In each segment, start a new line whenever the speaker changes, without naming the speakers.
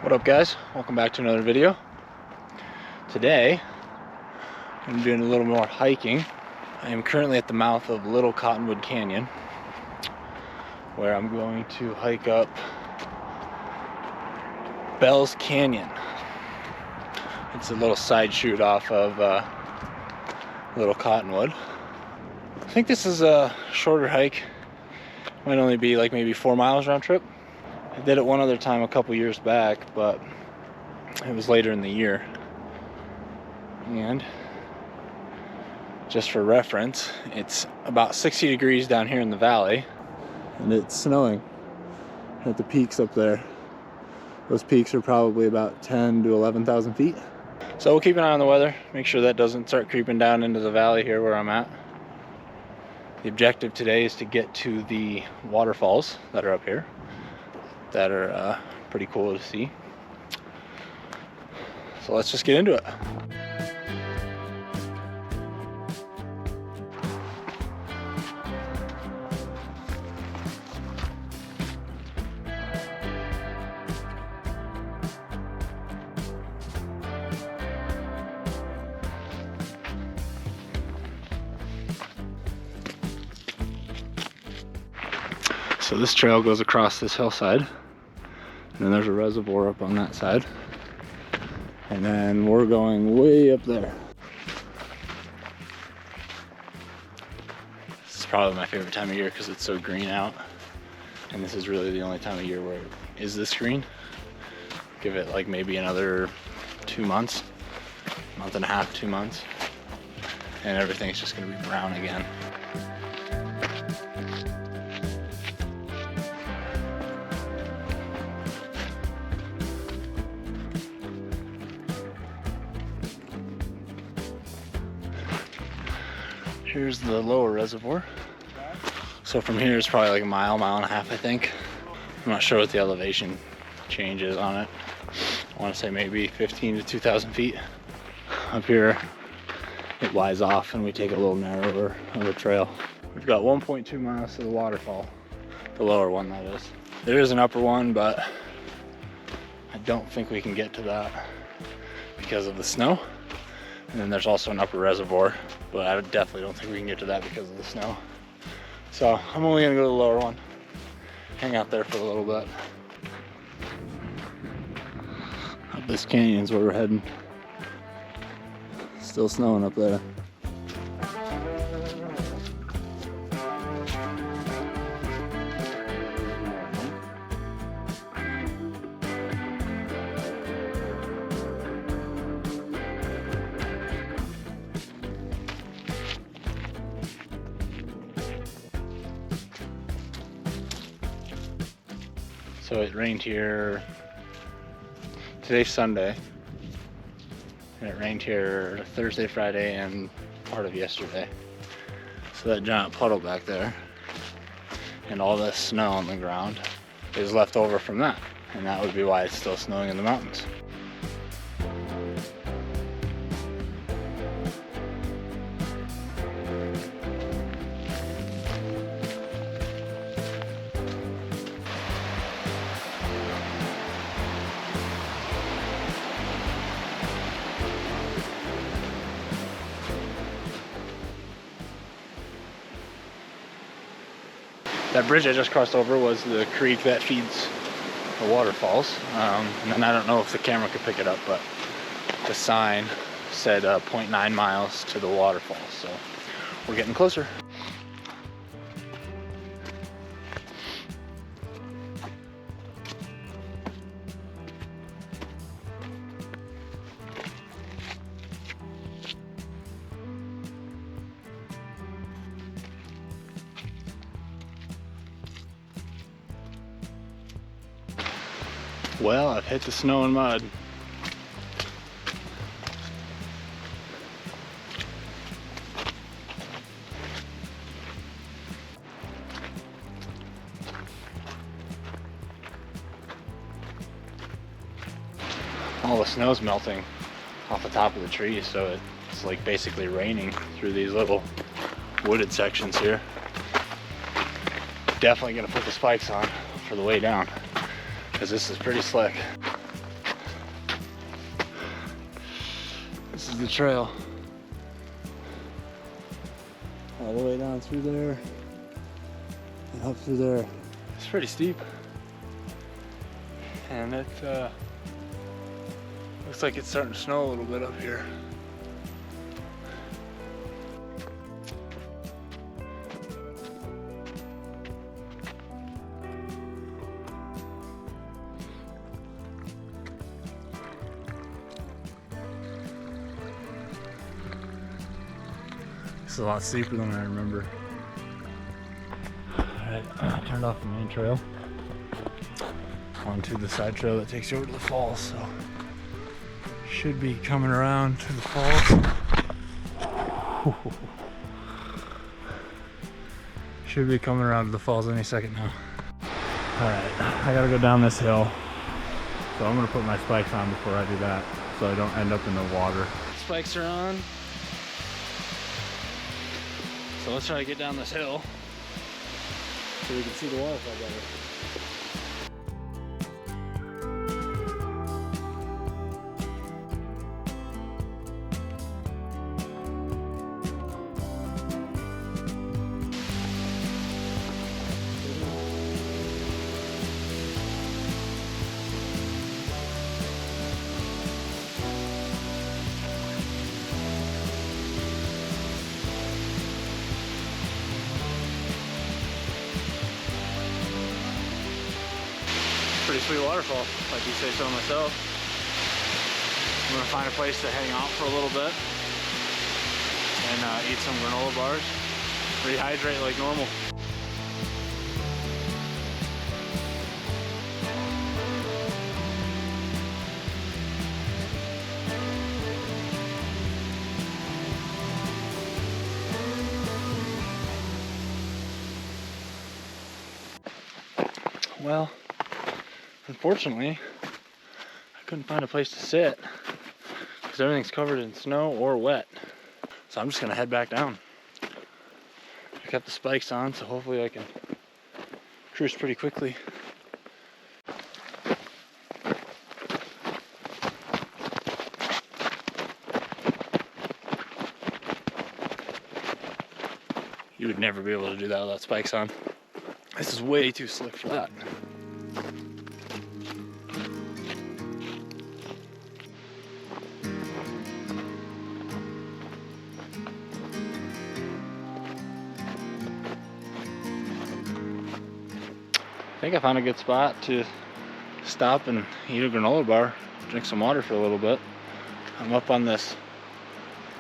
What up, guys? Welcome back to another video. Today I'm doing a little more hiking. I am currently at the mouth of Little Cottonwood Canyon, where I'm going to hike up Bell's Canyon. It's a little side shoot off of Little Cottonwood. I think this is a shorter hike. Might only be like maybe 4 miles round trip. I did it one other time a couple years back, but it was later in the year. And just for reference, it's about 60 degrees down here in the valley, and it's snowing at the peaks up there. Those peaks are probably about 10 to 11,000 feet. So we'll keep an eye on the weather, make sure that doesn't start creeping down into the valley here where I'm at. The objective today is to get to the waterfalls that are up here, that are pretty cool to see. So let's just get into it. So this trail goes across this hillside, and then there's a reservoir up on that side, and then we're going way up there. This is probably my favorite time of year because it's so green out, and this is really the only time of year where it is this green. Give it like maybe another 2 months, month and a half, 2 months, and everything's just going to be brown again. Here's the lower reservoir. So from here it's probably like a mile and a half, I think. I'm not sure what the elevation change is on it. I want to say maybe 15 to 2,000 feet. Up here it lies off and we take a little narrower of a trail. We've got 1.2 miles to the waterfall. The lower one, that is. There is an upper one, but I don't think we can get to that because of the snow. And then there's also an upper reservoir, but I definitely don't think we can get to that because of the snow. So I'm only gonna go to the lower one, hang out there for a little bit. Up this canyon's where we're heading. Still snowing up there. So it rained here, today's Sunday, and it rained here Thursday, Friday, and part of yesterday. So that giant puddle back there and all this snow on the ground is left over from that, and that would be why it's still snowing in the mountains. That bridge I just crossed over was the creek that feeds the waterfalls. And then I don't know if the camera could pick it up, but the sign said 0.9 miles to the waterfall. So we're getting closer. Well, I've hit the snow and mud. All the snow's melting off the top of the trees, so it's like basically raining through these little wooded sections here. Definitely gonna put the spikes on for the way down, because this is pretty slick. This is the trail. All the way down through there and up through there. It's pretty steep. And it looks like it's starting to snow a little bit up here. It's a lot steeper than I remember. Alright, I turned off the main trail onto the side trail that takes you over to the falls, so should be coming around to the falls. Should be coming around to the falls any second now. Alright, I gotta go down this hill, so I'm gonna put my spikes on before I do that so I don't end up in the water. Spikes are on. So let's try to get down this hill so we can see the waterfall better. Pretty sweet waterfall, if I do say so myself. I'm gonna find a place to hang out for a little bit and eat some granola bars, rehydrate like normal. Well, unfortunately, I couldn't find a place to sit because everything's covered in snow or wet. So I'm just gonna head back down. I got the spikes on, so hopefully I can cruise pretty quickly. You would never be able to do that without spikes on. This is way too slick for that. I think I found a good spot to stop and eat a granola bar, drink some water for a little bit. I'm up on this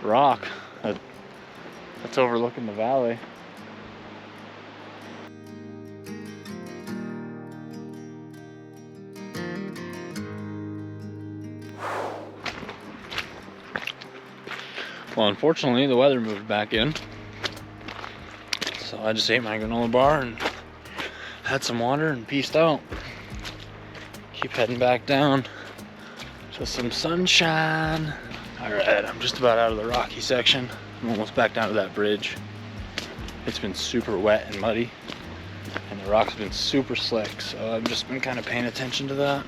rock that's overlooking the valley. Well, unfortunately, the weather moved back in, so I just ate my granola bar and had some water and peaced out. Keep heading back down to some sunshine. Alright, I'm just about out of the rocky section. I'm almost back down to that bridge. It's been super wet and muddy, and the rock's been super slick, so I've just been kind of paying attention to that.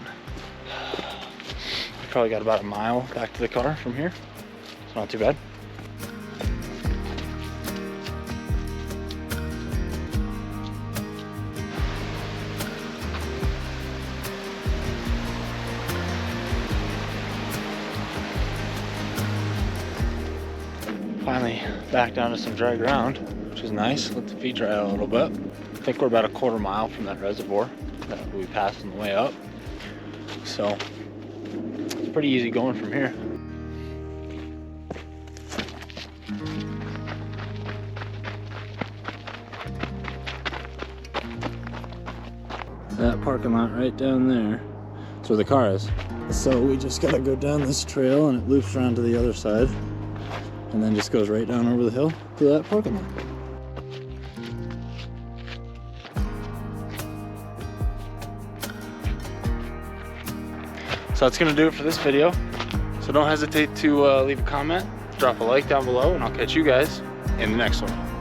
I probably got about a mile back to the car from here. It's not too bad. Finally back down to some dry ground, which is nice. Let the feet dry out a little bit. I think we're about a quarter mile from that reservoir that we passed on the way up. So it's pretty easy going from here. That parking lot right down there, that's where the car is. So we just gotta go down this trail and it loops around to the other side. And then just goes right down over the hill to that parking lot. So that's gonna do it for this video. So don't hesitate to leave a comment, drop a like down below, and I'll catch you guys in the next one.